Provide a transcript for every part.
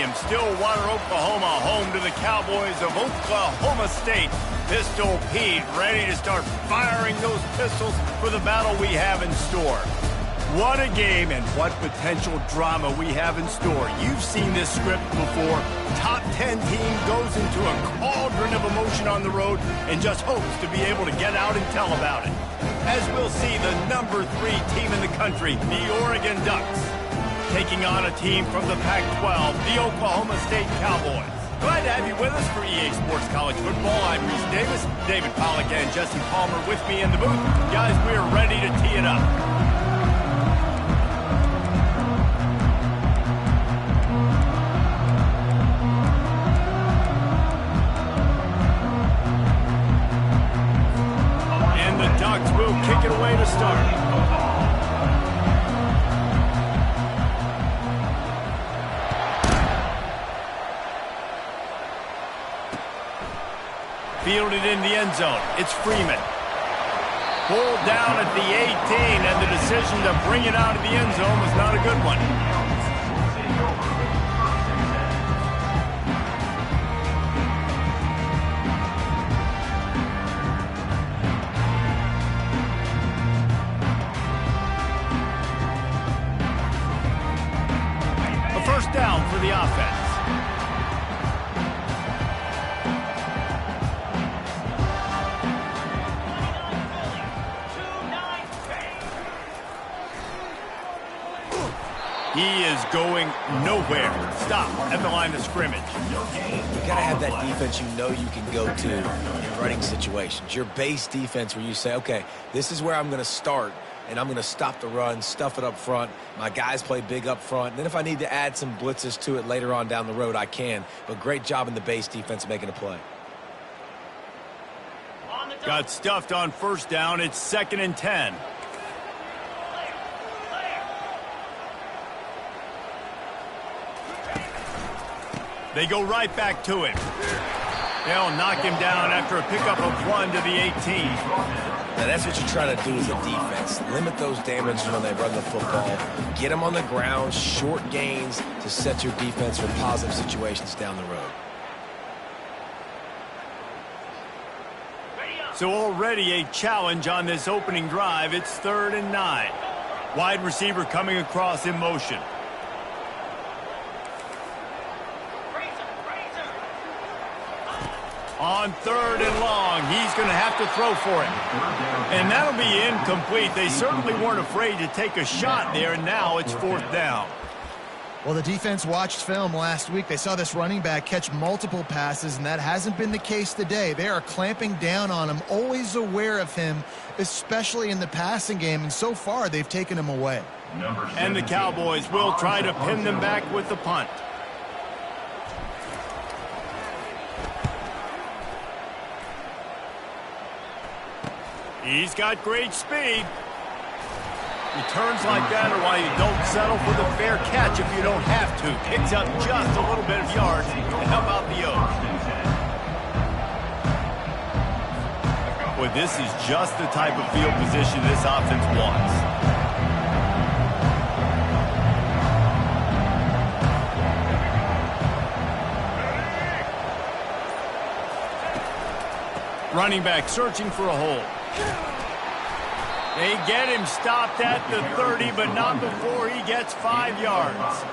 in Stillwater, Oklahoma, home to the Cowboys of Oklahoma State. Pistol Pete ready to start firing those pistols for the battle we have in store. What a game and what potential drama we have in store. You've seen this script before. Top 10 team goes into a cauldron of emotion on the road and just hopes to be able to get out and tell about it. As we'll see the number 3 team in the country, the Oregon Ducks, taking on a team from the Pac-12, the Oklahoma State Cowboys. Glad to have you with us for EA Sports College Football. I'm Reese Davis, David Pollack and Jesse Palmer with me in the booth. Guys, we're ready to tee it up. And the Ducks will kick it away to start. Fielded in the end zone. It's Freeman. Pulled down at the 18, and the decision to bring it out of the end zone was not a good one. A first down for the offense. He is going nowhere. Stop at the line of scrimmage. You gotta have that defense you know you can go to in running situations. Your base defense where you say, okay, this is where I'm gonna start, and I'm gonna stop the run, stuff it up front. My guys play big up front. Then if I need to add some blitzes to it later on down the road, I can. But great job in the base defense making a play. Got stuffed on first down. It's 2nd and 10. They go right back to him. They'll knock him down after a pickup of 1 to the 18. Now that's what you're trying to do as a defense. Limit those damages when they run the football. Get them on the ground, short gains to set your defense for positive situations down the road. So already a challenge on this opening drive. It's 3rd and 9. Wide receiver coming across in motion. On 3rd and long, he's going to have to throw for it. And that'll be incomplete. They certainly weren't afraid to take a shot there, and now it's 4th down. Well, the defense watched film last week. They saw this running back catch multiple passes, and that hasn't been the case today. They are clamping down on him, always aware of him, especially in the passing game, and so far they've taken him away. And the Cowboys will try to pin them back with the punt. He's got great speed. Returns like that are why you don't settle for the fair catch if you don't have to. Picks up just a little bit of yards to help out the Oaks. Boy, this is just the type of field position this offense wants. Running back searching for a hole. They get him stopped at the 30, but not before he gets 5 yards.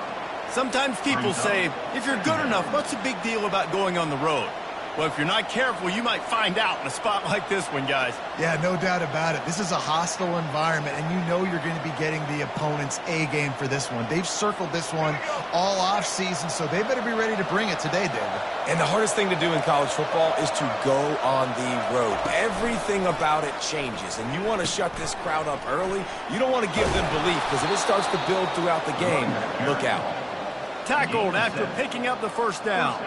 Sometimes people say, if you're good enough, what's the big deal about going on the road? Well, if you're not careful, you might find out in a spot like this one, guys. Yeah, no doubt about it. This is a hostile environment, and you know you're going to be getting the opponent's A game for this one. They've circled this one all off season, so they better be ready to bring it today, David. And the hardest thing to do in college football is to go on the road. Everything about it changes, and you want to shut this crowd up early. You don't want to give them belief, because if it starts to build throughout the game, look out. Tackled after picking up the first down.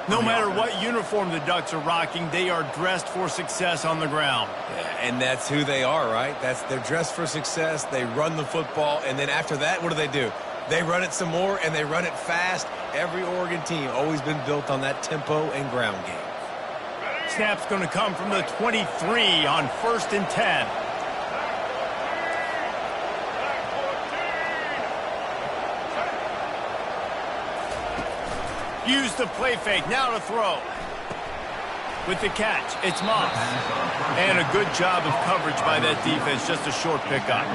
No matter what uniform the Ducks are rocking, they are dressed for success on the ground. Yeah, and that's who they are, right? They're dressed for success. They run the football, and then after that, what do? They run it some more, and they run it fast. Every Oregon team always been built on that tempo and ground game. Snap's going to come from the 23 on 1st and 10. Use the play fake. Now to throw. With the catch, it's Moss. And a good job of coverage by that defense. Just a short pickup.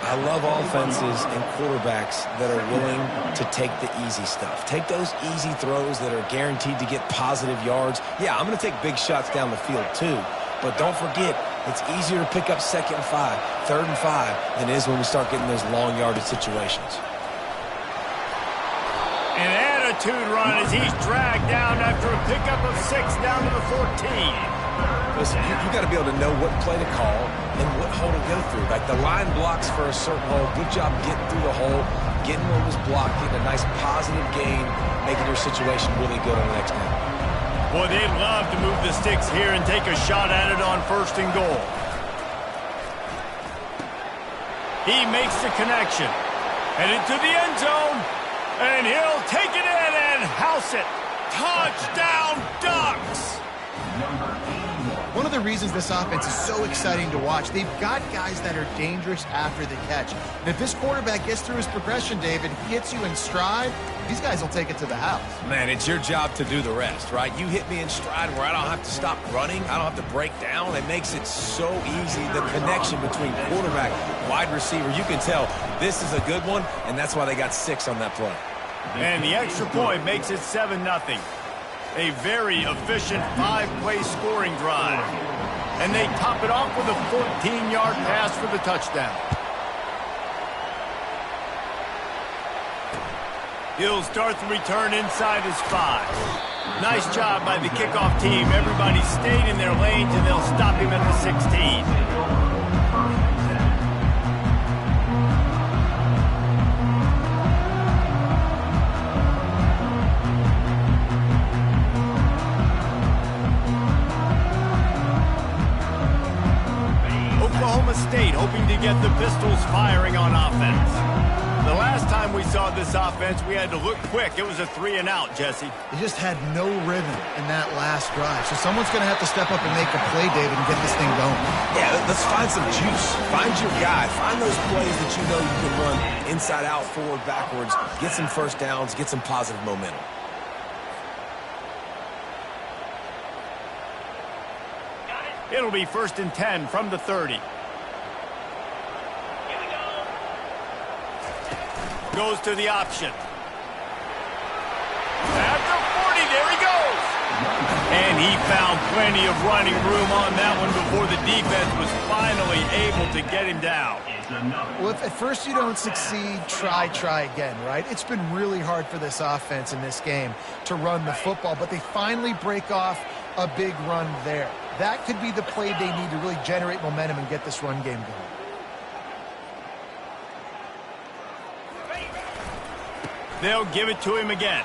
I love offenses and quarterbacks that are willing to take the easy stuff. Take those easy throws that are guaranteed to get positive yards. Yeah, I'm going to take big shots down the field too. But don't forget, it's easier to pick up 2nd and 5, 3rd and 5 than it is when we start getting those long yardage situations. An attitude run as he's dragged down after a pickup of 6 down to the 14. Listen, you got to be able to know what play to call and what hole to go through. Like the line blocks for a certain hole. Good job getting through the hole, getting what was blocked, getting a nice positive gain, making your situation really good on the next one. Boy, they'd love to move the sticks here and take a shot at it on 1st and goal. He makes the connection. And into the end zone. And he'll take it in and house it. Touchdown, Ducks! One of the reasons this offense is so exciting to watch, they've got guys that are dangerous after the catch. And if this quarterback gets through his progression, David, hits you in stride, these guys will take it to the house. Man, it's your job to do the rest, right? You hit me in stride where I don't have to stop running. I don't have to break down. It makes it so easy. The connection between quarterback, wide receiver, you can tell this is a good one, and that's why they got 6 on that play. And the extra point makes it 7-0. A very efficient 5-play scoring drive. And they top it off with a 14-yard pass for the touchdown. He'll start the return inside his 5. Nice job by the kickoff team. Everybody stayed in their lanes, and they'll stop him at the 16. Oklahoma State hoping to get the Pistols firing on offense. The last time we saw this offense, we had to look quick. It was a 3-and-out, Jesse. They just had no rhythm in that last drive. So someone's going to have to step up and make a play, David, and get this thing going. Yeah, let's find some juice. Find your guy. Find those plays that you know you can run inside out, forward, backwards. Get some first downs. Get some positive momentum. It'll be 1st and 10 from the 30. Goes to the option. At the 40, there he goes. And he found plenty of running room on that one before the defense was finally able to get him down. Well, if at first you don't succeed, try again, right? It's been really hard for this offense in this game to run the football, but they finally break off a big run there. That could be the play they need to really generate momentum and get this run game going. They'll give it to him again.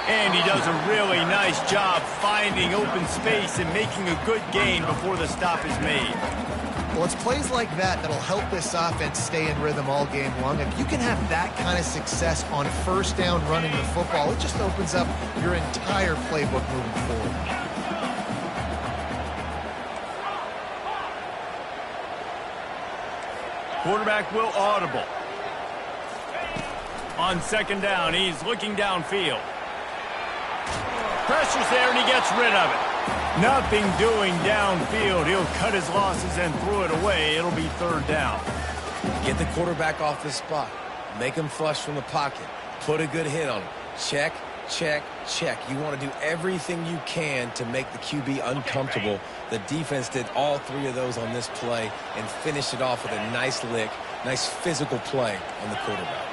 And he does a really nice job finding open space and making a good gain before the stop is made. Well, it's plays like that that'll help this offense stay in rhythm all game long. If you can have that kind of success on 1st down running the football, it just opens up your entire playbook moving forward. Quarterback will audible. On 2nd down, he's looking downfield. Pressure's there, and he gets rid of it. Nothing doing downfield. He'll cut his losses and throw it away. It'll be 3rd down. Get the quarterback off his spot. Make him flush from the pocket. Put a good hit on him. Check, check, check. You want to do everything you can to make the QB uncomfortable. The defense did all 3 of those on this play and finished it off with a nice lick, nice physical play on the quarterback.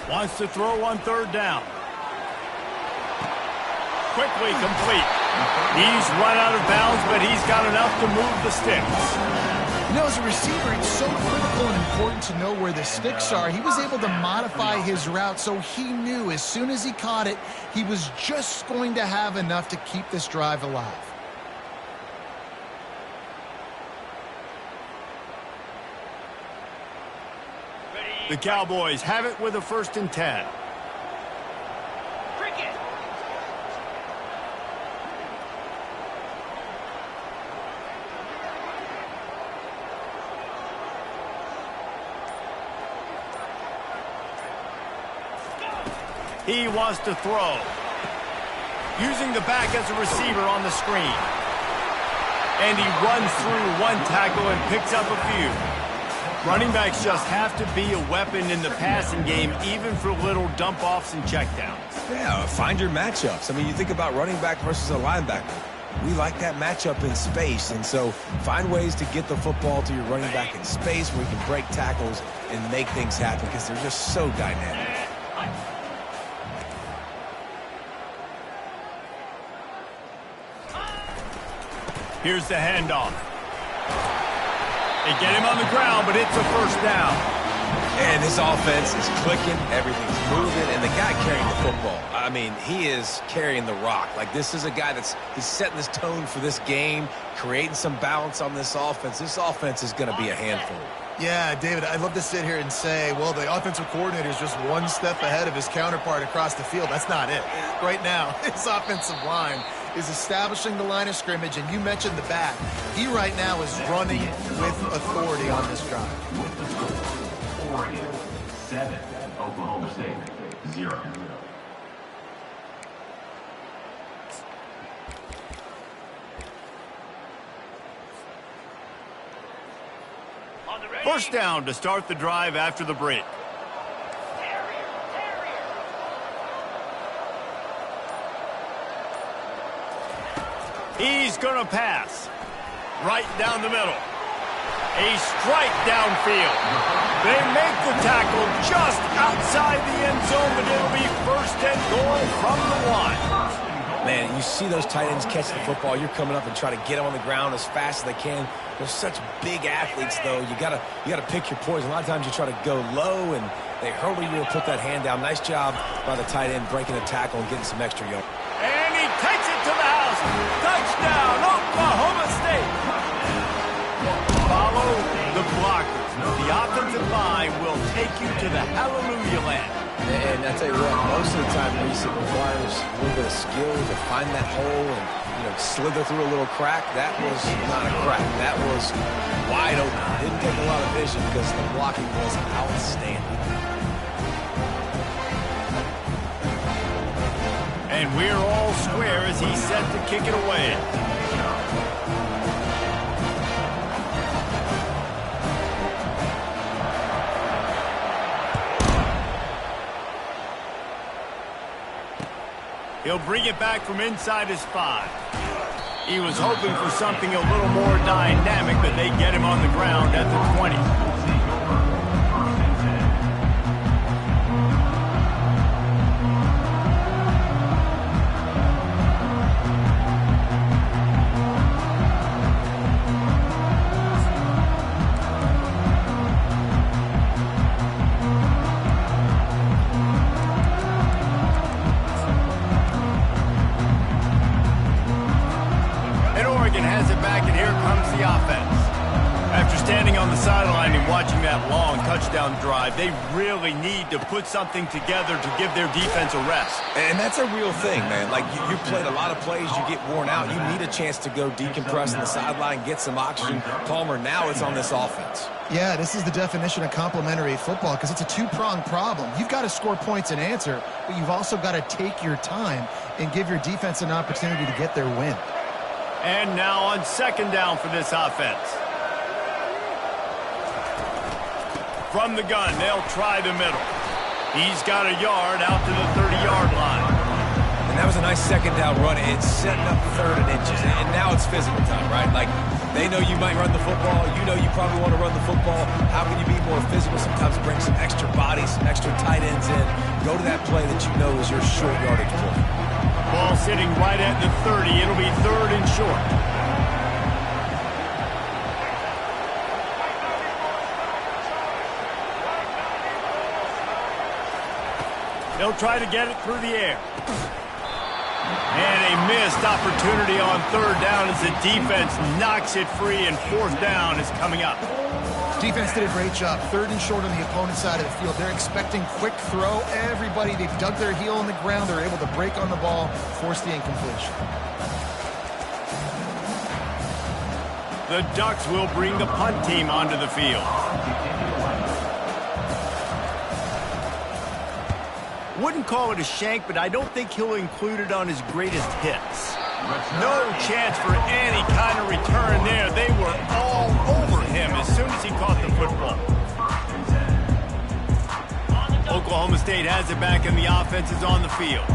Wants to throw on 3rd down. Quickly complete. He's run out of bounds, but he's got enough to move the sticks. You know, as a receiver, it's so critical and important to know where the sticks are. He was able to modify his route, so he knew as soon as he caught it, he was just going to have enough to keep this drive alive. The Cowboys have it with a 1st and 10. He wants to throw. Using the back as a receiver on the screen. And he runs through one tackle and picks up a few. Running backs just have to be a weapon in the passing game, even for little dump-offs and checkdowns. Yeah, find your matchups. I mean, you think about running back versus a linebacker. We like that matchup in space, and so find ways to get the football to your running back in space where you can break tackles and make things happen because they're just so dynamic. Here's the handoff. They get him on the ground, but it's a first down. And this offense is clicking, everything's moving, and the guy carrying the football, I mean, he is carrying the rock. Like, this is a guy he's setting this tone for this game, creating some balance on this offense. This offense is going to be a handful. Yeah, David, I'd love to sit here and say, well, the offensive coordinator is just one step ahead of his counterpart across the field. That's not it. Right now, his offensive line is establishing the line of scrimmage, and you mentioned the back. He right now is running with authority on this drive. Oregon 7, Oklahoma State 0. First down to start the drive after the break. He's going to pass. Right down the middle. A strike downfield. They make the tackle just outside the end zone, but it'll be first and goal from the line. Man, you see those tight ends catch the football. You're coming up and try to get them on the ground as fast as they can. They're such big athletes, though. You gotta pick your poison. A lot of times you try to go low, and they hurdle you and put that hand down. Nice job by the tight end breaking a tackle and getting some extra yards. And he takes it to the house. Touchdown, Oklahoma State. Follow the blockers. The offensive line will take you to the hallelujah land. And I tell you what, most of the time, Reese, it requires a little bit of skill to find that hole and, slither through a little crack. That was not a crack. That was wide open. Didn't take a lot of vision because the blocking was outstanding. And we're all square as he's set to kick it away. He'll bring it back from inside his 5. He was hoping for something a little more dynamic, but they get him on the ground at the 20. Has it back, and here comes the offense. After standing on the sideline and watching that long touchdown drive, they really need to put something together to give their defense a rest. And that's a real thing, man. Like, you played a lot of plays, you get worn out. You need a chance to go decompress on the sideline, get some oxygen. Palmer, now it's on this offense. Yeah, this is the definition of complementary football because it's a two-pronged problem. You've got to score points and answer, but you've also got to take your time and give your defense an opportunity to get their win. And now on second down for this offense. From the gun, they'll try the middle. He's got a yard out to the 30-yard line. And that was a nice second down run. It's setting up 3rd and inches. And now it's physical time, right? Like, they know you might run the football. You know you probably want to run the football. How can you be more physical? Sometimes bring some extra bodies, some extra tight ends in. Go to that play that you know is your short yardage play. Ball sitting right at the 30. It'll be 3rd and short. They'll try to get it through the air. And a missed opportunity on 3rd down as the defense knocks it free, and 4th down is coming up. Defense did a great job. 3rd and short on the opponent's side of the field. They're expecting quick throw. Everybody, they've dug their heel in the ground. They're able to break on the ball, force the incompletion. The Ducks will bring the punt team onto the field. Wouldn't call it a shank, but I don't think he'll include it on his greatest hits. No chance for any kind of return there. They were all over him as soon as he caught the football. Oklahoma State has it back and the offense is on the field.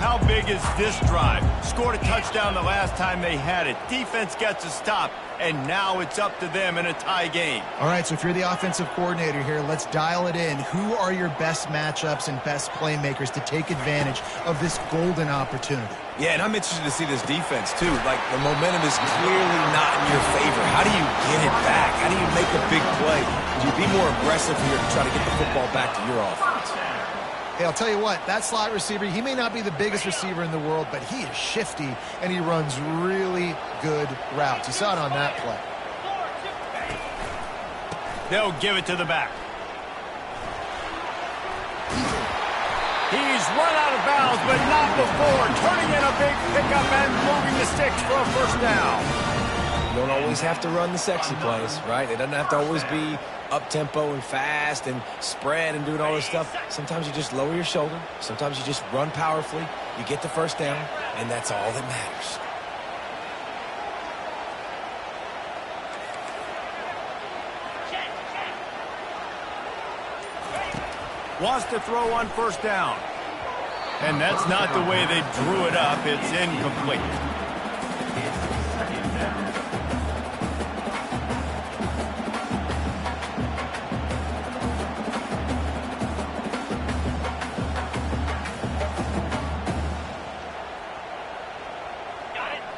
How big is this drive? Scored a touchdown the last time they had it. Defense gets a stop, and now it's up to them in a tie game. All right, so if you're the offensive coordinator here, let's dial it in. Who are your best matchups and best playmakers to take advantage of this golden opportunity? Yeah, and I'm interested to see this defense, too. Like, the momentum is clearly not in your favor. How do you get it back? How do you make a big play? Do you be more aggressive here to try to get the football back to your offense? Hey, I'll tell you what, that slot receiver, he may not be the biggest receiver in the world, but he is shifty, and he runs really good routes. You saw it on that play. They'll give it to the back. He's run out of bounds, but not before. Turning in a big pickup and moving the sticks for a first down. You don't always have to run the sexy plays, right? It doesn't have to always be up-tempo and fast and spread and doing all this stuff. Sometimes you just lower your shoulder. Sometimes you just run powerfully. You get the first down, and that's all that matters. Wants to throw on first down. And that's not the way they drew it up. It's incomplete.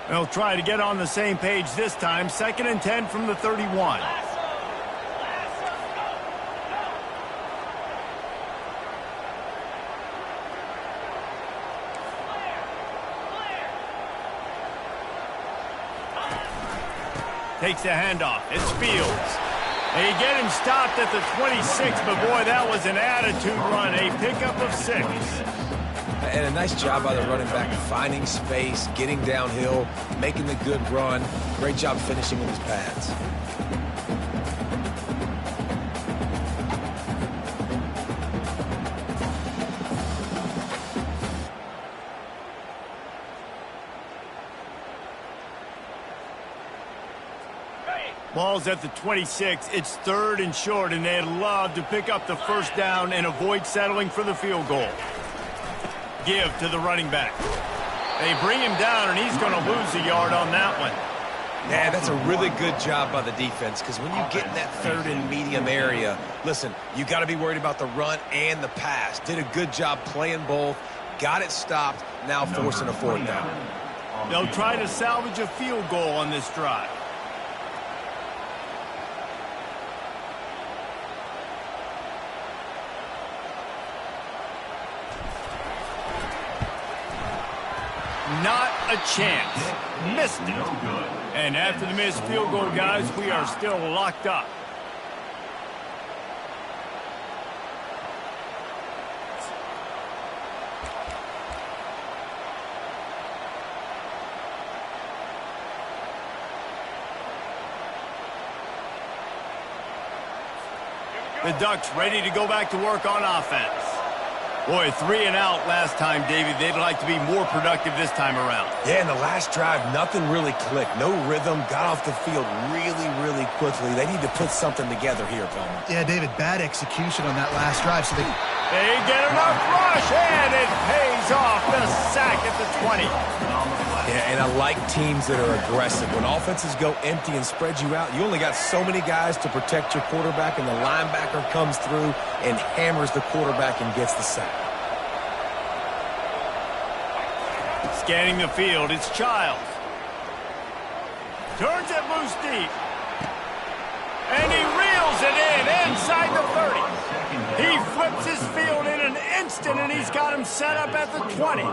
They'll try to get on the same page this time. 2nd and 10 from the 31. Takes the handoff. It's Fields. They get him stopped at the 26, but boy, that was an attitude run. A pickup of 6. And a nice job by the running back, finding space, getting downhill, making the good run. Great job finishing with his pads. Ball's at the 26. It's 3rd and short, and they'd love to pick up the first down and avoid settling for the field goal. Give to the running back. They bring him down, and he's going to lose a yard on that one. Yeah, that's a really good job by the defense, because when you get in that 3rd and medium area, listen, you got to be worried about the run and the pass. Did a good job playing both, got it stopped, now forcing a 4th down. They'll try to salvage a field goal on this drive. Not a chance. Missed it. And after the missed field goal, guys, we are still locked up. The Ducks ready to go back to work on offense. Boy, 3 and out last time, Davey. They'd like to be more productive this time around. Yeah, in the last drive, nothing really clicked. No rhythm, got off the field really, really quickly. They need to put something together here, Palmer. Yeah, David, bad execution on that last drive. So they get enough rush, and it pays off. The sack at the 20. Yeah, and I like teams that are aggressive. When offenses go empty and spread you out, you only got so many guys to protect your quarterback, and the linebacker comes through and hammers the quarterback and gets the sack. Scanning the field, it's Childs. Turns it loose deep. And he reels it in inside the 30. He flips his field in an instant, and he's got him set up at the 20.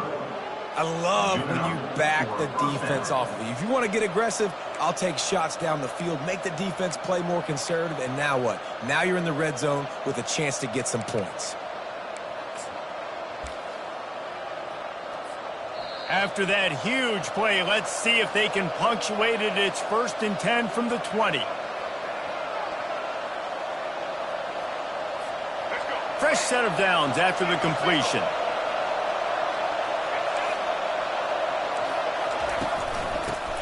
I love when you back the defense off of you. If you want to get aggressive, I'll take shots down the field, make the defense play more conservative, and now what? Now you're in the red zone with a chance to get some points. After that huge play, let's see if they can punctuate it. It's 1st and 10 from the 20. Fresh set of downs after the completion.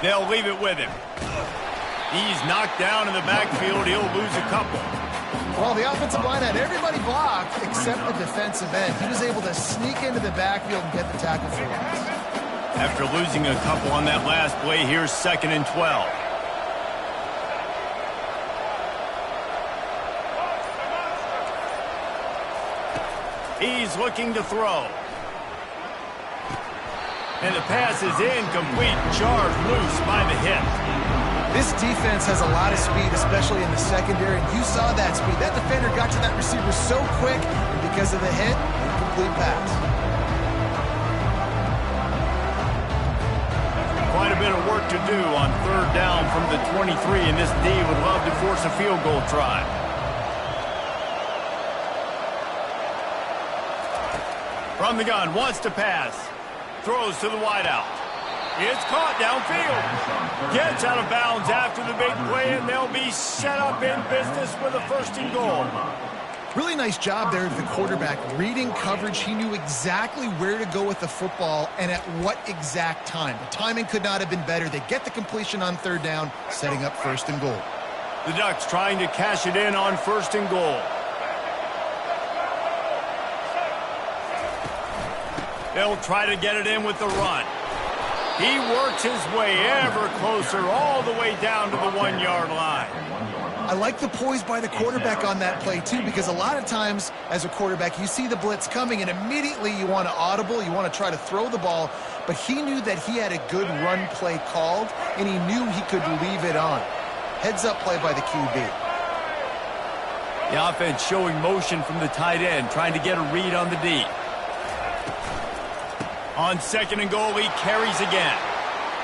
They'll leave it with him. He's knocked down in the backfield. He'll lose a couple. Well, the offensive line had everybody blocked except the defensive end. He was able to sneak into the backfield and get the tackle for loss. After losing a couple on that last play, here's 2nd and 12. He's looking to throw. And the pass is incomplete, jarred loose by the hip. This defense has a lot of speed, especially in the secondary, and you saw that speed. That defender got to that receiver so quick, and because of the hit, incomplete pass. Quite a bit of work to do on 3rd down from the 23, and this D would love to force a field goal try. From the gun, wants to pass. Throws to the wideout. It's caught downfield. Gets out of bounds after the big play, and they'll be set up in business with a 1st and goal. Really nice job there of the quarterback. Reading coverage, he knew exactly where to go with the football and at what exact time. The timing could not have been better. They get the completion on 3rd down, setting up 1st and goal. The Ducks trying to cash it in on 1st and goal. They'll try to get it in with the run. He works his way ever closer all the way down to the 1-yard line. I like the poise by the quarterback on that play, too, because a lot of times as a quarterback, you see the blitz coming, and immediately you want to audible, you want to try to throw the ball, but he knew that he had a good run play called, and he knew he could leave it on. Heads-up play by the QB. The offense showing motion from the tight end, trying to get a read on the D. On 2nd and goal, he carries again.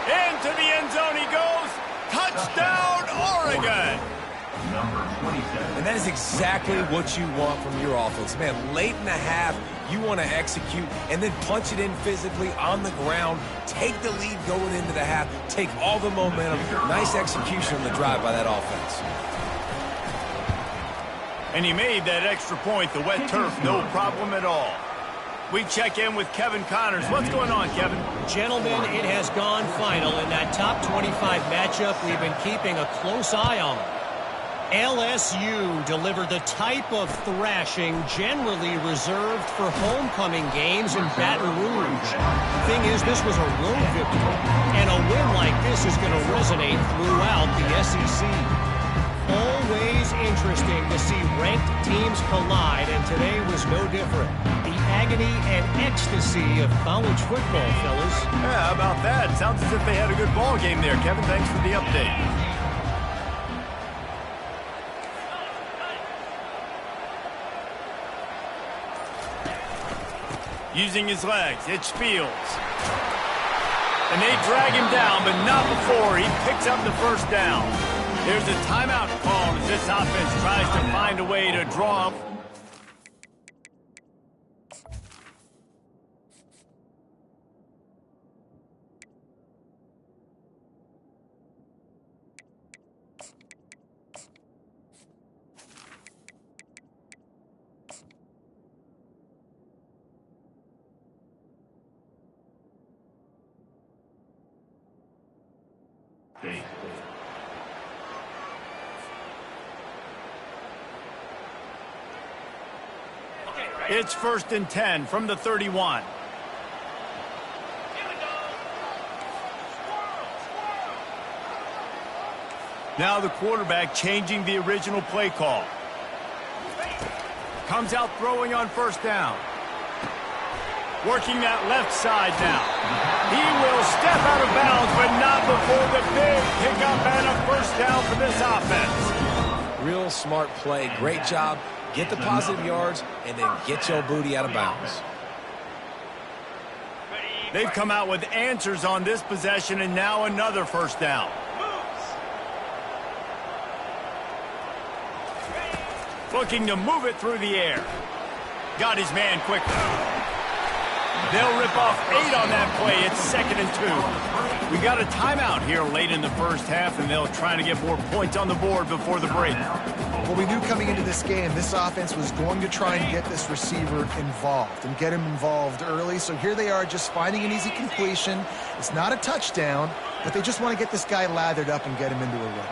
Into the end zone he goes. Touchdown, Oregon! And that is exactly what you want from your offense. Man, late in the half, you want to execute and then punch it in physically on the ground. Take the lead going into the half. Take all the momentum. Nice execution on the drive by that offense. And he made that extra point. The wet turf, no problem at all. We check in with Kevin Connors. What's going on, Kevin? Gentlemen, it has gone final in that top 25 matchup. We've been keeping a close eye on. LSU delivered the type of thrashing generally reserved for homecoming games in Baton Rouge. Thing is, this was a road victory, and a win like this is going to resonate throughout the SEC. Always interesting to see ranked teams collide, and today was no different. The agony and ecstasy of college football, fellas. Yeah, how about that? Sounds as if they had a good ball game there, Kevin. Thanks for the update. Using his legs, it's Fields. And they drag him down, but not before he picks up the 1st down. There's a timeout called as this offense tries to find a way to draw up. It's 1st and 10 from the 31. Now the quarterback changing the original play call. Comes out throwing on 1st down. Working that left side now. He will step out of bounds, but not before the big pickup and a 1st down for this offense. Real smart play. Great job. Get the positive yards, and then get your booty out of bounds. They've come out with answers on this possession, and now another 1st down. Looking to move it through the air. Got his man quickly. They'll rip off 8 on that play. It's 2nd and 2. We got a timeout here late in the first half, and they'll try to get more points on the board before the break. Well, we knew coming into this game, this offense was going to try and get this receiver involved and get him involved early. So here they are just finding an easy completion. It's not a touchdown, but they just want to get this guy lathered up and get him into a run.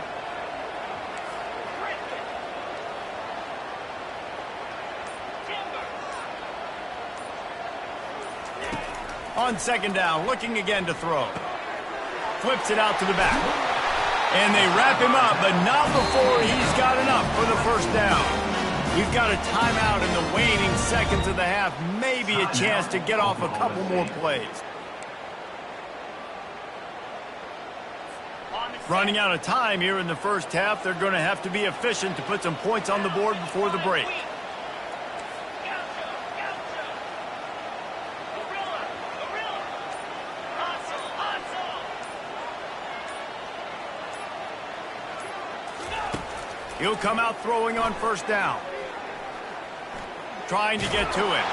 On second down, looking again to throw. Flips it out to the back. And they wrap him up, but not before he's got enough for the first down. We've got a timeout in the waning seconds of the half. Maybe a chance to get off a couple more plays. Running out of time here in the first half. They're going to have to be efficient to put some points on the board before the break. He'll come out throwing on first down. Trying to get to it.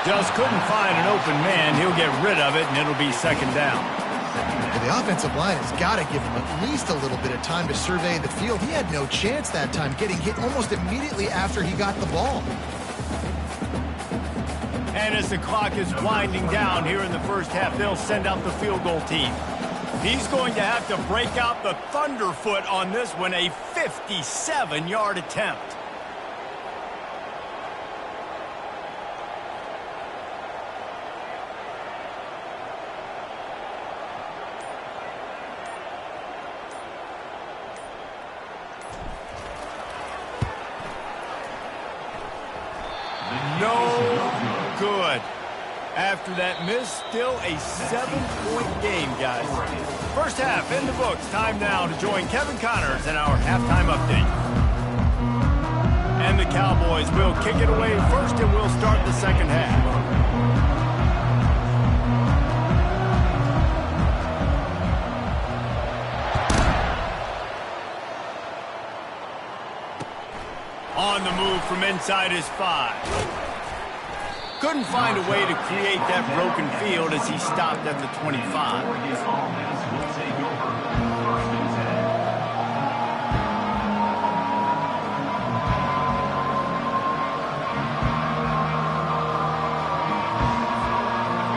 Just couldn't find an open man. He'll get rid of it, and it'll be second down. Well, the offensive line has got to give him at least a little bit of time to survey the field. He had no chance that time, getting hit almost immediately after he got the ball. And as the clock is winding down here in the first half, they'll send out the field goal team. He's going to have to break out the thunderfoot on this one, a 57-yard attempt. No good. After that miss, still a 7-point game, guys. First half in the books. Time now to join Kevin Connors in our halftime update. And the Cowboys will kick it away first, and we'll start the second half. On the move from inside his 5. Couldn't find a way to create that broken field as he stopped at the 25.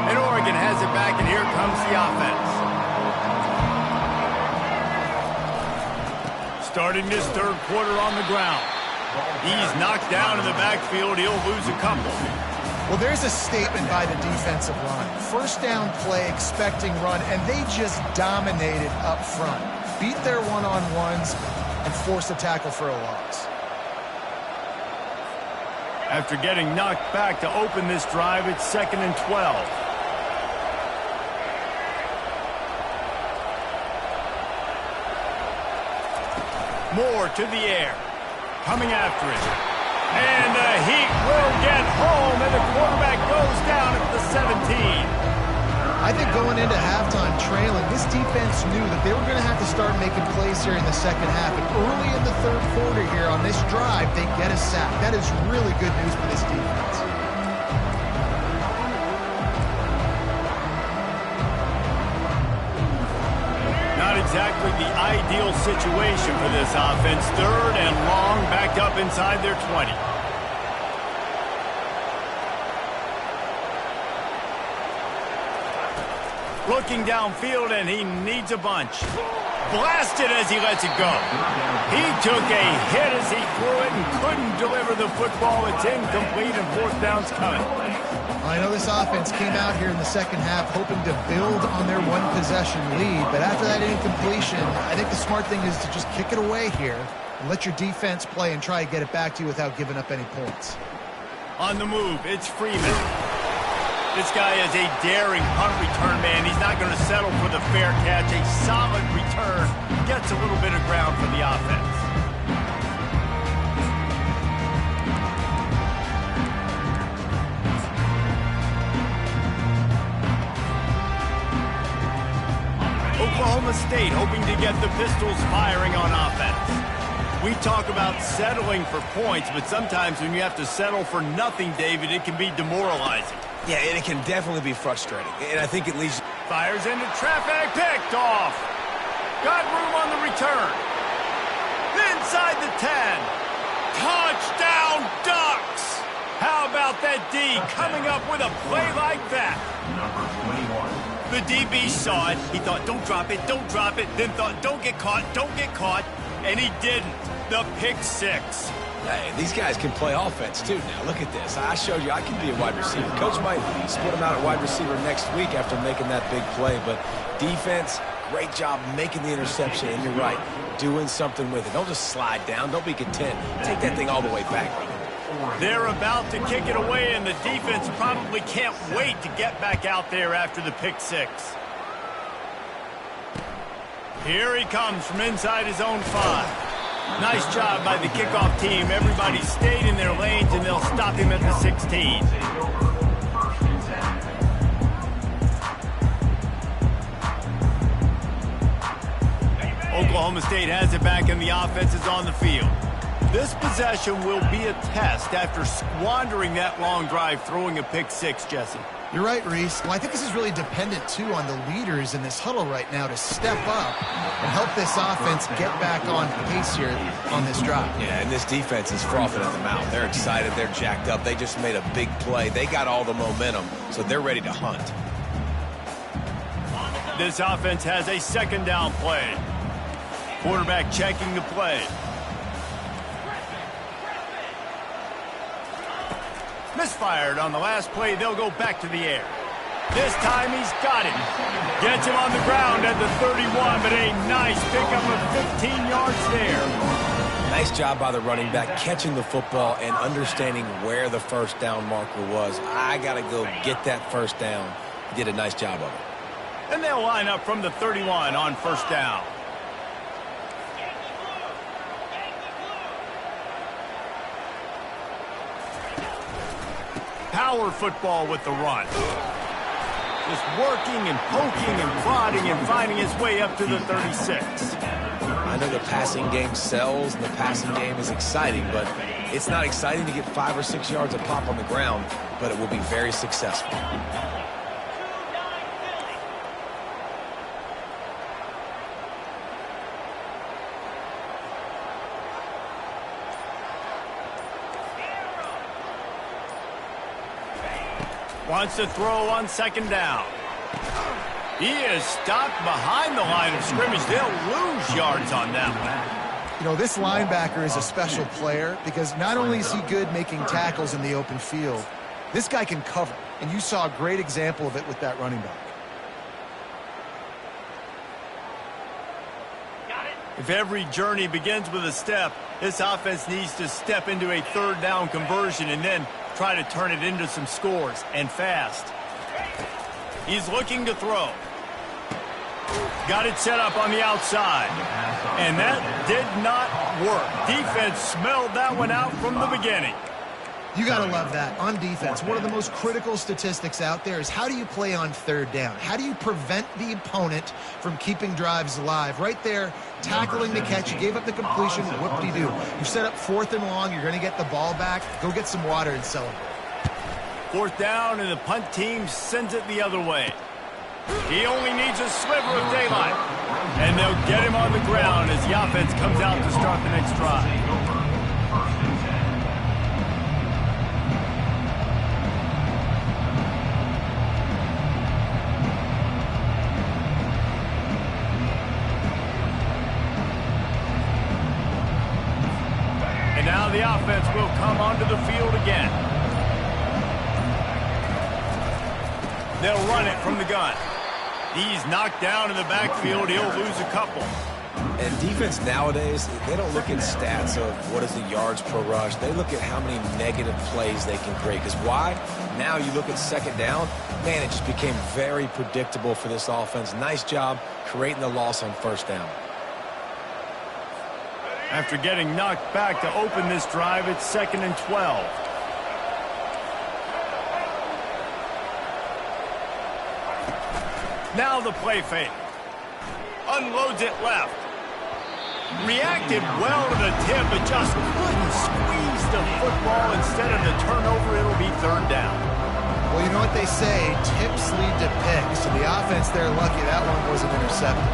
And Oregon has it back, and here comes the offense. Starting this third quarter on the ground. He's knocked down in the backfield. He'll lose a couple. Well, there's a statement by the defensive line. First down play, expecting run, and they just dominated up front. Beat their one-on-ones and forced a tackle for a loss. After getting knocked back to open this drive, it's 2nd and 12. Moore to the air. Coming after it. And the Heat will get home, and the quarterback goes down at the 17. I think going into halftime trailing, this defense knew that they were going to have to start making plays here in the second half. And early in the third quarter here on this drive, they get a sack. That is really good news for this defense. Not exactly the ideal situation for this offense. Third and long, backed up inside their 20. Looking downfield, and he needs a bunch. Blasted as he lets it go. He took a hit as he threw it and couldn't deliver the football. It's incomplete, and fourth down's coming. I know this offense came out here in the second half hoping to build on their one-possession lead, but after that incompletion, I think the smart thing is to just kick it away here and let your defense play and try to get it back to you without giving up any points. On the move, it's Freeman. This guy is a daring punt return man. He's not going to settle for the fair catch. A solid return. Gets a little bit of ground for the offense. Oklahoma State hoping to get the Pistols firing on offense. We talk about settling for points, but sometimes when you have to settle for nothing, David, it can be demoralizing. Yeah, and it can definitely be frustrating. And I think it leads Fires into traffic, picked off. Got room on the return. Inside the 10. Touchdown, Ducks! How about that D coming up with a play like that? Number 21. The DB saw it. He thought, don't drop it, then thought, don't get caught, and he didn't. The pick six. Hey, these guys can play offense, too, now. Look at this. I showed you I can be a wide receiver. Coach might split him out at wide receiver next week after making that big play, but defense, great job making the interception, and you're right, doing something with it. Don't just slide down. Don't be content. Take that thing all the way back. They're about to kick it away, and the defense probably can't wait to get back out there after the pick six. Here he comes from inside his own 5. Nice job by the kickoff team. Everybody stayed in their lanes, and they'll stop him at the 16. Oklahoma State has it back, and the offense is on the field. This possession will be a test after squandering that long drive, throwing a pick six, Jesse. You're right, Reese. Well, I think this is really dependent, too, on the leaders in this huddle right now to step up and help this offense get back on pace here on this drive. Yeah, and this defense is frothing at the mouth. They're excited. They're jacked up. They just made a big play. They got all the momentum, so they're ready to hunt. This offense has a second down play. Quarterback checking the play. Misfired on the last play. They'll go back to the air. This time he's got it. Gets him on the ground at the 31, but a nice pickup of 15 yards there. Nice job by the running back catching the football and understanding where the first down marker was. I got to go get that first down. He did a nice job of it. And they'll line up from the 31 on first down. Power football with the run. Just working and poking and prodding and finding his way up to the 36. I know the passing game sells and the passing game is exciting, but it's not exciting to get 5 or 6 yards of pop on the ground, but it will be very successful. Wants to throw on second down. He is stopped behind the line of scrimmage. They'll lose yards on that one. You know, this linebacker is a special player because not only is he good making tackles in the open field, this guy can cover. And you saw a great example of it with that running back. If every journey begins with a step, this offense needs to step into a third down conversion and then try to turn it into some scores, and fast. He's looking to throw. Got it set up on the outside. And that did not work. Defense smelled that one out from the beginning. You got to love that. On defense, one of the most critical statistics out there is how do you play on third down? How do you prevent the opponent from keeping drives alive? Right there, tackling the catch. You gave up the completion. Whoop-de-doo. You set up 4th and long. You're going to get the ball back. Go get some water and celebrate. 4th down, and the punt team sends it the other way. He only needs a sliver of daylight. And they'll get him on the ground as the offense comes out to start the next drive. And now the offense will come onto the field again. They'll run it from the gun. He's knocked down in the backfield. He'll lose a couple. And defense nowadays, they don't look at stats of what is the yards per rush. They look at how many negative plays they can create. Because why? Now you look at second down, man, it just became very predictable for this offense. Nice job creating the loss on first down. After getting knocked back to open this drive, it's 2nd and 12. Now the play fake. Unloads it left. Reacted well to the tip, but just couldn't squeeze the football. Instead of the turnover, it'll be 3rd down. Well, you know know what they say, tips lead to picks. So the offense, they're lucky that one wasn't intercepted.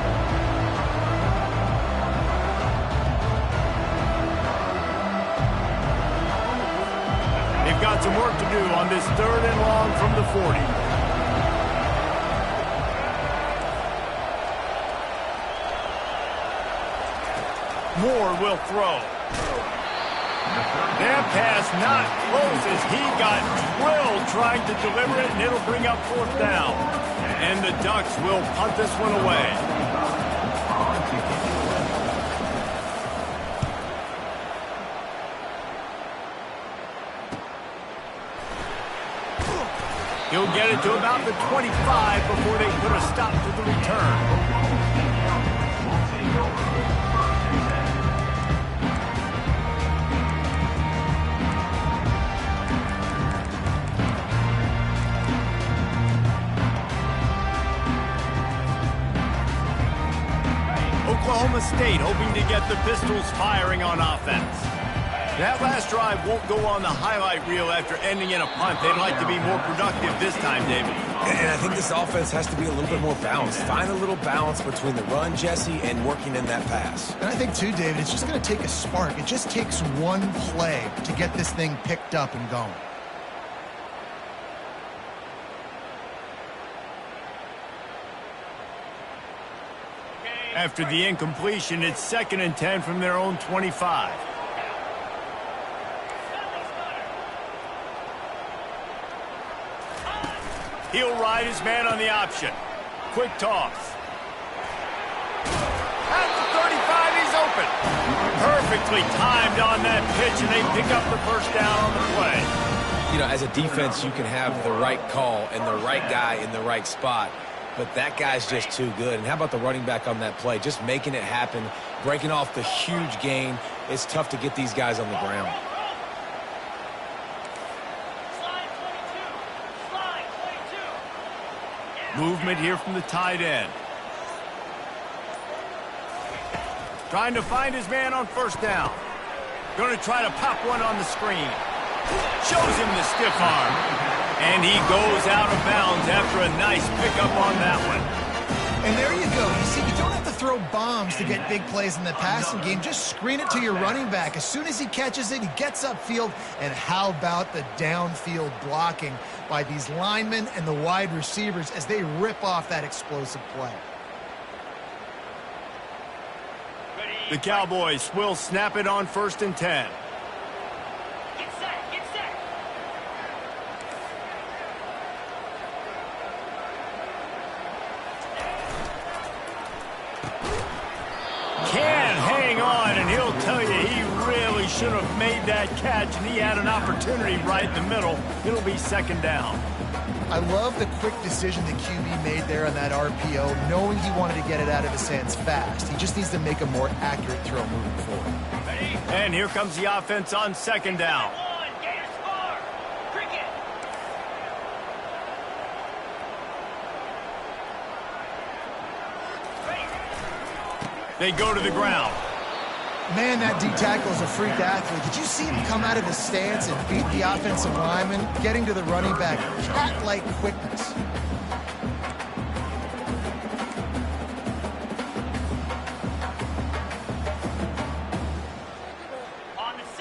They've got some work to do on this 3rd and long from the 40. Moore will throw. That pass not close as he got drilled trying to deliver it, and it'll bring up 4th down. And the Ducks will punt this one away. He'll get it to about the 25 before they put a stop to the return. Oklahoma State hoping to get the Pistols firing on offense. That last drive won't go on the highlight reel after ending in a punt. They'd like to be more productive this time, David. And I think this offense has to be a little bit more balanced. Find a little balance between the run, Jesse, and working in that pass. And I think, too, David, it's just going to take a spark. It just takes one play to get this thing picked up and going. After the incompletion, it's 2nd and 10 from their own 25. He'll ride his man on the option. Quick toss. At the 35, he's open. Perfectly timed on that pitch, and they pick up the 1st down on the play. You know, as a defense, you can have the right call and the right guy in the right spot, but that guy's just too good. And how about the running back on that play? Just making it happen, breaking off the huge gain. It's tough to get these guys on the ground. Movement here from the tight end. Trying to find his man on 1st down. Going to try to pop one on the screen. Shows him the stiff arm. And he goes out of bounds after a nice pickup on that one. And there you go. You see, you don't have to throw bombs to get big plays in the passing game. Just screen it to your running back. As soon as he catches it, he gets upfield. And how about the downfield blocking by these linemen and the wide receivers as they rip off that explosive play? The Cowboys will snap it on 1st and 10. Get set, get set. Can hang on, and he'll tell you he really should have made that catch, and he had an opportunity right in the middle. It'll be 2nd down. I love the quick decision the QB made there on that RPO, knowing he wanted to get it out of his hands fast. He just needs to make a more accurate throw moving forward. And here comes the offense on 2nd down. They go to the ground. Man, that D-tackle is a freak athlete. Did you see him come out of his stance and beat the offensive lineman, getting to the running back? Cat-like quickness.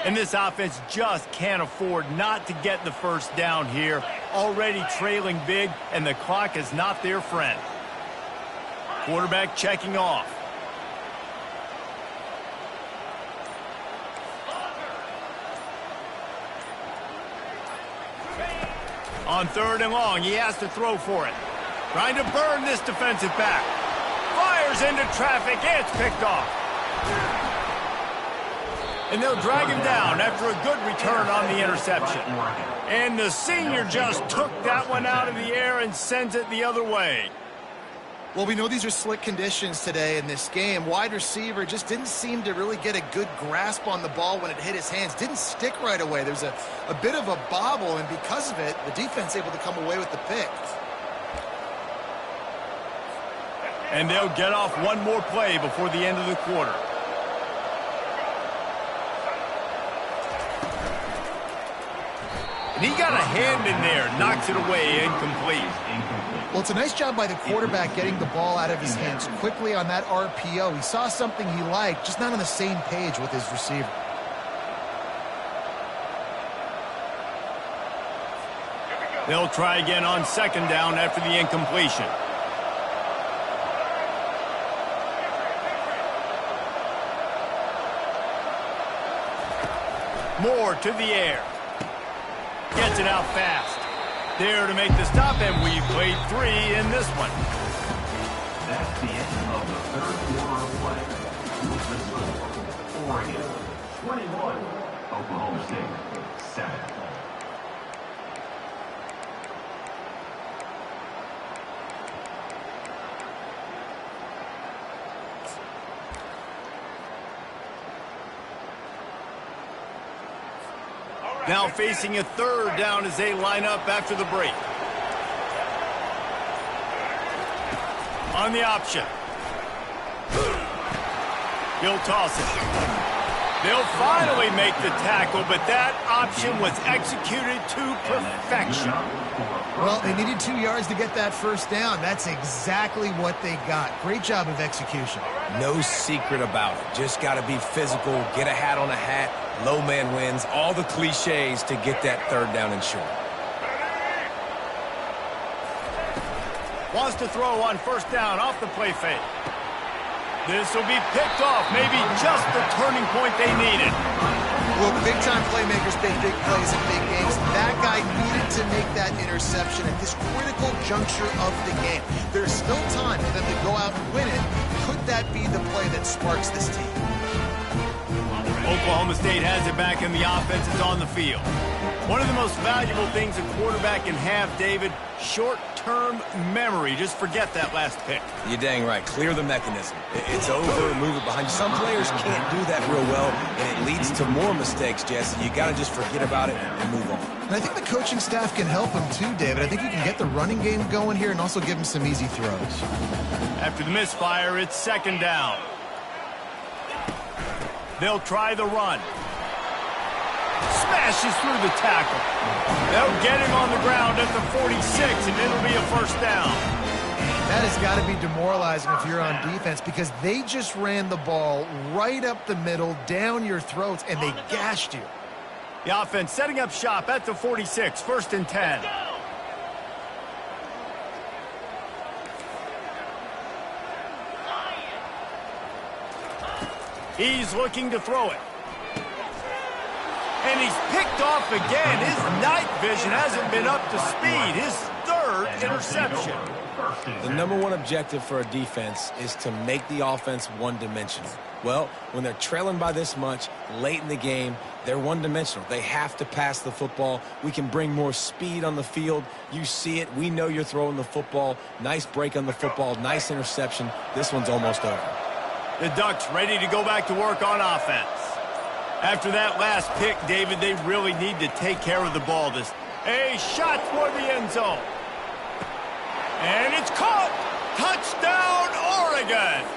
And this offense just can't afford not to get the 1st down here. Already trailing big, and the clock is not their friend. Quarterback checking off. On 3rd and long, he has to throw for it. Trying to burn this defensive back. Fires into traffic. It's picked off. And they'll drag him down after a good return on the interception. And the senior just took that one out of the air and sends it the other way. Well, we know these are slick conditions today in this game. Wide receiver just didn't seem to really get a good grasp on the ball when it hit his hands. Didn't stick right away. There's a bit of a bobble, and because of it, the defense able to come away with the pick. And they'll get off one more play before the end of the quarter. And he got a hand in there, knocks it away, incomplete. Well, it's a nice job by the quarterback getting the ball out of his hands quickly on that RPO. He saw something he liked, just not on the same page with his receiver. They'll try again on second down after the incompletion. Moore to the air. Gets it out fast. There to make the stop, and we played 3 in this one. That's the end of the third quarter of play. With the score, Oregon 21, Oklahoma State 7. Now facing a third down as they line up after the break. On the option. He'll toss it. They'll finally make the tackle, but that option was executed to perfection. Well, they needed 2 yards to get that first down. That's exactly what they got. Great job of execution. No secret about it. Just got to be physical, get a hat on a hat, low man wins, all the cliches to get that third down and short. Wants to throw on first down off the play fake. This will be picked off, maybe just the turning point they needed. Well, big-time playmakers make big plays in big games. That guy needed to make that interception at this critical juncture of the game. There's still time for them to go out and win it. Could that be the play that sparks this team? Oklahoma State has it back, and the offense is on the field. One of the most valuable things a quarterback can have, David, short-term memory. Just forget that last pick. You're dang right. Clear the mechanism. It's over, move it behind you. Some players can't do that real well, and it leads to more mistakes, Jesse. You got to just forget about it and move on. And I think the coaching staff can help him too, David. I think you can get the running game going here and also give him some easy throws. After the misfire, it's second down. They'll try the run. Smashes through the tackle. They'll get him on the ground at the 46, and it'll be a first down. That has got to be demoralizing if you're on defense because they just ran the ball right up the middle, down your throats, and they gashed you. The offense setting up shop at the 46, first and 10. He's looking to throw it. And he's picked off again. His night vision hasn't been up to speed. His third interception. The number one objective for a defense is to make the offense one-dimensional. Well, when they're trailing by this much, late in the game, they're one-dimensional. They have to pass the football. We can bring more speed on the field. You see it. We know you're throwing the football. Nice break on the football. Nice interception. This one's almost over. The Ducks ready to go back to work on offense. After that last pick, David, they really need to take care of the ball. A shot toward the end zone. And it's caught. Touchdown, Oregon.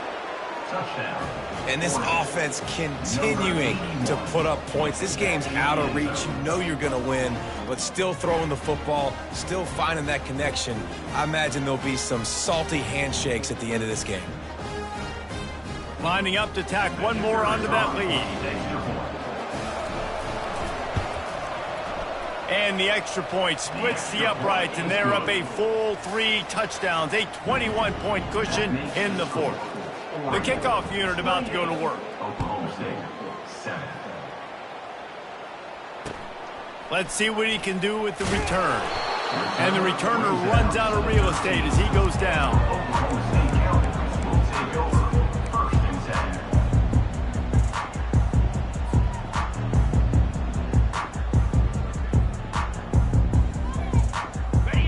Touchdown. And this offense continuing to put up points. This game's out of reach. You know you're going to win, but still throwing the football, still finding that connection. I imagine there'll be some salty handshakes at the end of this game. Lining up to tack one more onto that lead. And the extra point splits the uprights, and they're up a full 3 touchdowns, a 21-point cushion in the fourth. The kickoff unit about to go to work. Oklahoma State 7. Let's see what he can do with the return. And the returner runs out of real estate as he goes down. Oklahoma State Cowboys will take over first and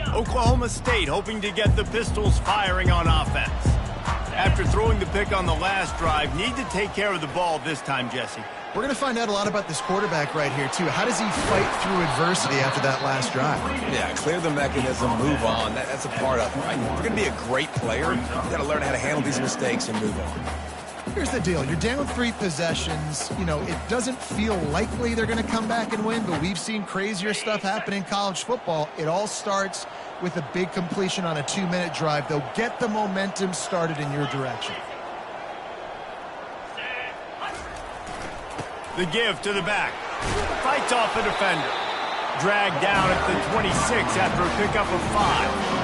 10. Oklahoma State hoping to get the Pistols firing on offense. After throwing the pick on the last drive, need to take care of the ball this time, Jesse. We're going to find out a lot about this quarterback right here, too. How does he fight through adversity after that last drive? Yeah, clear the mechanism, move on. That's a part of it, right? If you're going to be a great player, you got to learn how to handle these mistakes and move on. Here's the deal. You're down 3 possessions. You know, it doesn't feel likely they're going to come back and win, but we've seen crazier stuff happen in college football. It all starts with a big completion on a 2-minute drive. They'll get the momentum started in your direction. The give to the back. Fights off a defender. Dragged down at the 26 after a pickup of 5.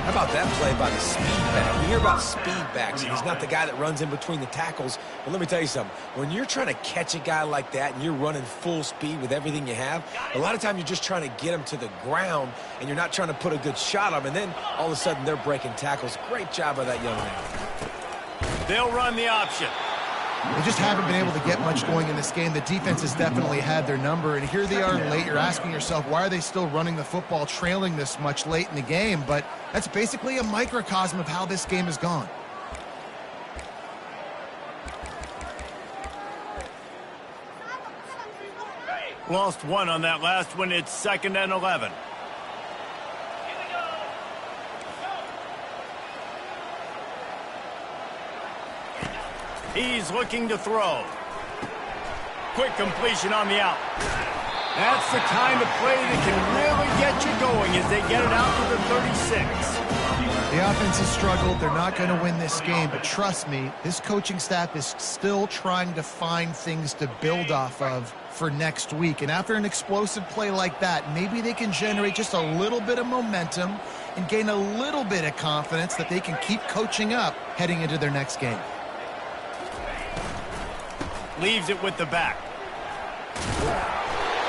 How about that play by the speed back? You hear about speed backs, and he's not the guy that runs in between the tackles. But let me tell you something. When you're trying to catch a guy like that and you're running full speed with everything you have, a lot of times you're just trying to get him to the ground, and you're not trying to put a good shot on him, and then all of a sudden they're breaking tackles. Great job by that young man. They'll run the option. They just haven't been able to get much going in this game. The defense has definitely had their number, and here they are late. You're asking yourself, why are they still running the football, trailing this much late in the game? But that's basically a microcosm of how this game has gone. Lost 1 on that last one. It's 2nd and 11. He's looking to throw. Quick completion on the out. That's the kind of play that can really get you going as they get it out to the 36. The offense has struggled. They're not going to win this game, but trust me, this coaching staff is still trying to find things to build off of for next week. And after an explosive play like that, maybe they can generate just a little bit of momentum and gain a little bit of confidence that they can keep coaching up heading into their next game. Leaves it with the back.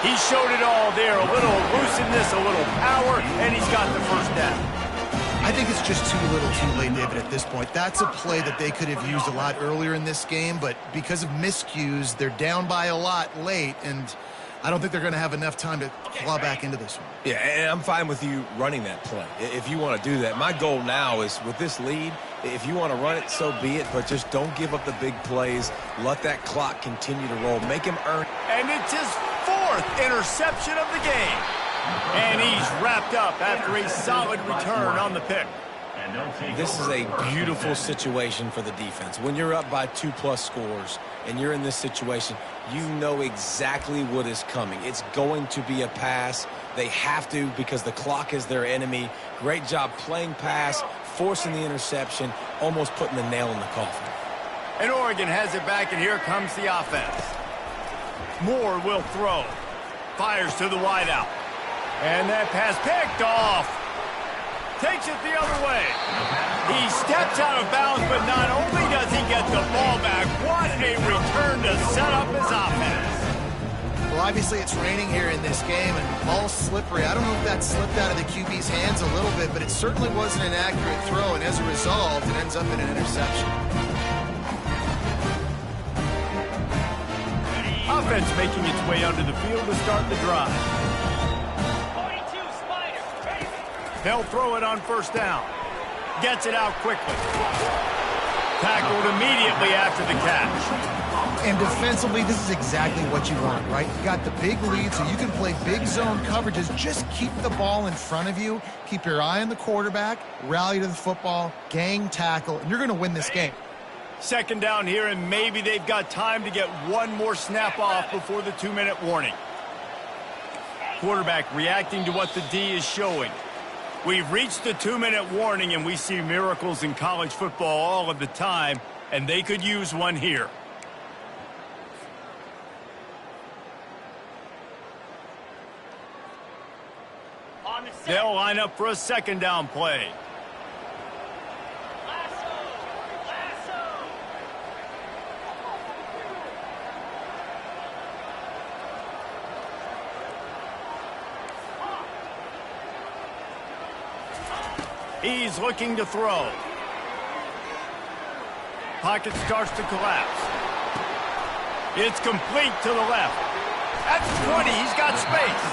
He showed it all there. A little elusiveness, a little power, and he's got the first down. I think it's just too little too late, David, at this point. That's a play that they could have used a lot earlier in this game, but because of miscues, they're down by a lot late, and I don't think they're going to have enough time to claw back into this one. Yeah, and I'm fine with you running that play if you want to do that. My goal now is with this lead, if you want to run it, so be it, but just don't give up the big plays. Let that clock continue to roll. Make him earn. And it's his 4th interception of the game. And he's wrapped up after a solid return on the pick. This is a beautiful situation for the defense. When you're up by 2+ scores and you're in this situation, you know exactly what is coming. It's going to be a pass. They have to because the clock is their enemy. Great job playing pass, forcing the interception, almost putting the nail in the coffin. And Oregon has it back, and here comes the offense. Moore will throw. Fires to the wideout. And that pass picked off. Takes it the other way. He steps out of bounds, but not only does he get the ball back, what a return to set up his offense. Well, obviously it's raining here in this game, and ball's slippery. I don't know if that slipped out of the QB's hands a little bit, but it certainly wasn't an accurate throw, and as a result, it ends up in an interception. Offense making its way onto the field to start the drive. They'll throw it on first down. Gets it out quickly. Tackled immediately after the catch. And defensively, this is exactly what you want, right? You got the big lead, so you can play big zone coverages. Just keep the ball in front of you. Keep your eye on the quarterback. Rally to the football. Gang tackle. And you're going to win this game. 2nd down here, and maybe they've got time to get one more snap off before the 2-minute warning. Quarterback reacting to what the D is showing. We've reached the 2-minute warning, and we see miracles in college football all of the time, and they could use one here. They'll line up for a 2nd down play. He's looking to throw. Pocket starts to collapse. It's complete to the left. At the 20, he's got space.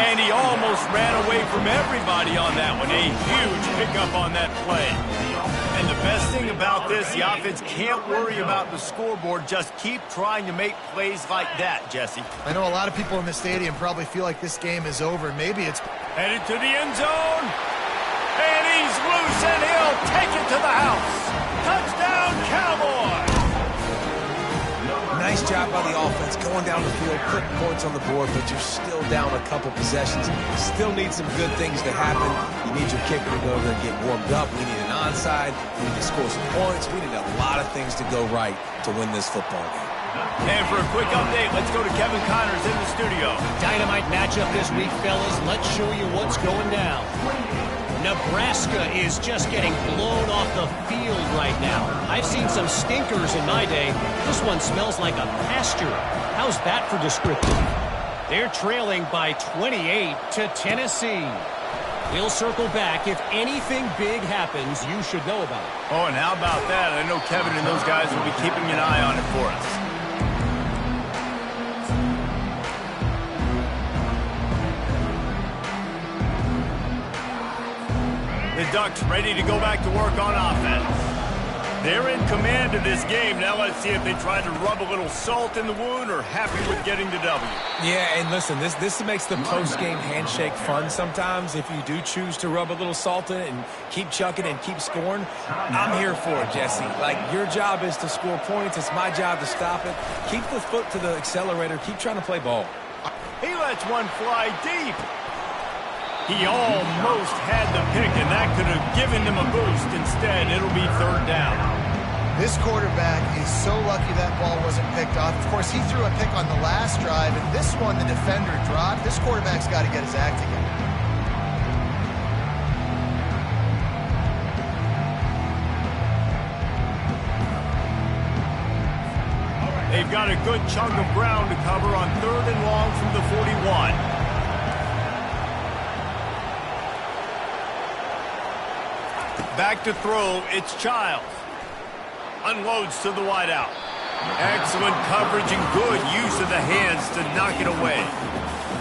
And he almost ran away from everybody on that one. A huge pickup on that play. And the best thing about this, the offense can't worry about the scoreboard. Just keep trying to make plays like that, Jesse. I know a lot of people in the stadium probably feel like this game is over. Maybe it's... Headed to the end zone. And he's loose, and he'll take it to the house. Touchdown, Cowboys! Nice job by the offense going down the field, putting points on the board, but you're still down a couple possessions. Still need some good things to happen. You need your kicker to go there and get warmed up. We need an onside. We need to score some points. We need a lot of things to go right to win this football game. And for a quick update, let's go to Kevin Connors in the studio. Dynamite matchup this week, fellas. Let's show you what's going down. Nebraska is just getting blown off the field right now. I've seen some stinkers in my day. This one smells like a pasture. How's that for descriptive? They're trailing by 28 to Tennessee. We'll circle back. If anything big happens, you should know about it. Oh, and how about that? I know Kevin and those guys will be keeping an eye on it for us. The Ducks ready to go back to work on offense. They're in command of this game. Now let's see if they try to rub a little salt in the wound or happy with getting the W. Yeah, and listen, this makes the post-game handshake fun sometimes. If you do choose to rub a little salt in it and keep chucking and keep scoring, I'm here for it, Jesse. Like, your job is to score points. It's my job to stop it. Keep the foot to the accelerator. Keep trying to play ball. He lets one fly deep. He almost had the pick, and that could have given them a boost. Instead, it'll be third down. This quarterback is so lucky that ball wasn't picked off. Of course, he threw a pick on the last drive, and this one the defender dropped. This quarterback's got to get his act together. They've got a good chunk of ground to cover on 3rd and long from the 41. Back to throw, it's Childs. Unloads to the wideout. Excellent coverage and good use of the hands to knock it away.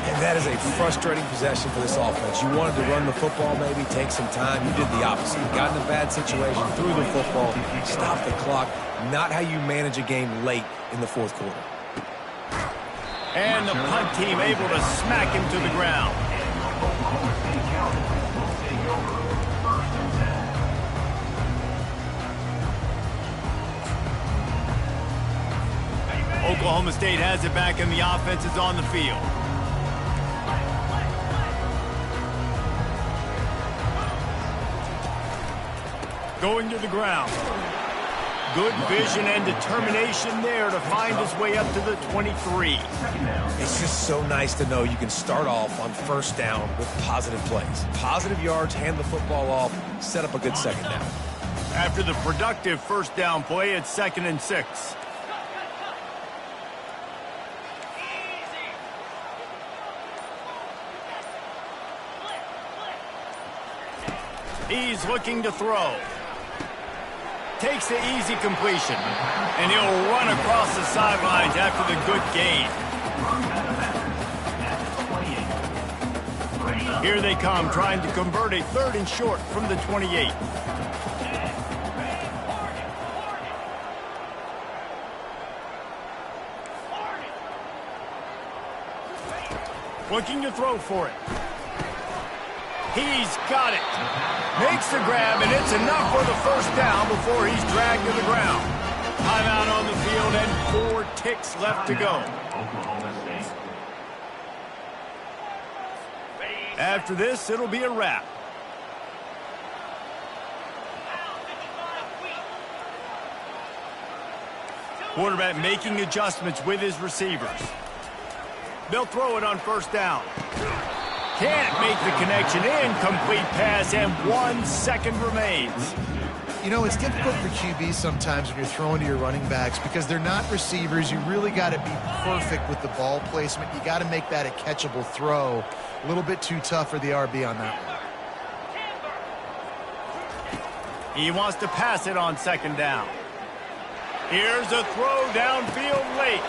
And that is a frustrating possession for this offense. You wanted to run the football, maybe take some time. You did the opposite. You got in a bad situation, threw the football, stopped the clock. Not how you manage a game late in the fourth quarter. And the punt team able to smack him to the ground. Oklahoma State has it back, and the offense is on the field. Going to the ground. Good vision and determination there to find his way up to the 23. It's just so nice to know you can start off on first down with positive plays. Positive yards, hand the football off, set up a good second down. After the productive first down play, it's 2nd and 6. He's looking to throw. Takes the easy completion. And he'll run across the sidelines after the good gain. Here they come, trying to convert a 3rd and short from the 28. Looking to throw for it. He's got it. Makes the grab, and it's enough for the first down before he's dragged to the ground. Timeout on the field and 4 ticks left to go. After this, it'll be a wrap. Quarterback making adjustments with his receivers. They'll throw it on first down. Can't make the connection. Incomplete pass, and 1 second remains. You know, it's difficult for QBs sometimes when you're throwing to your running backs because they're not receivers. You really got to be perfect with the ball placement. You got to make that a catchable throw. A little bit too tough for the RB on that one. He wants to pass it on 2nd down. Here's a throw downfield late.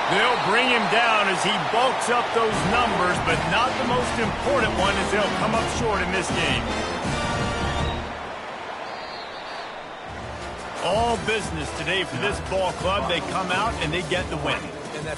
They'll bring him down as he bulks up those numbers, but not the most important one as they'll come up short in this game. All business today for this ball club. They come out and they get the win. And that's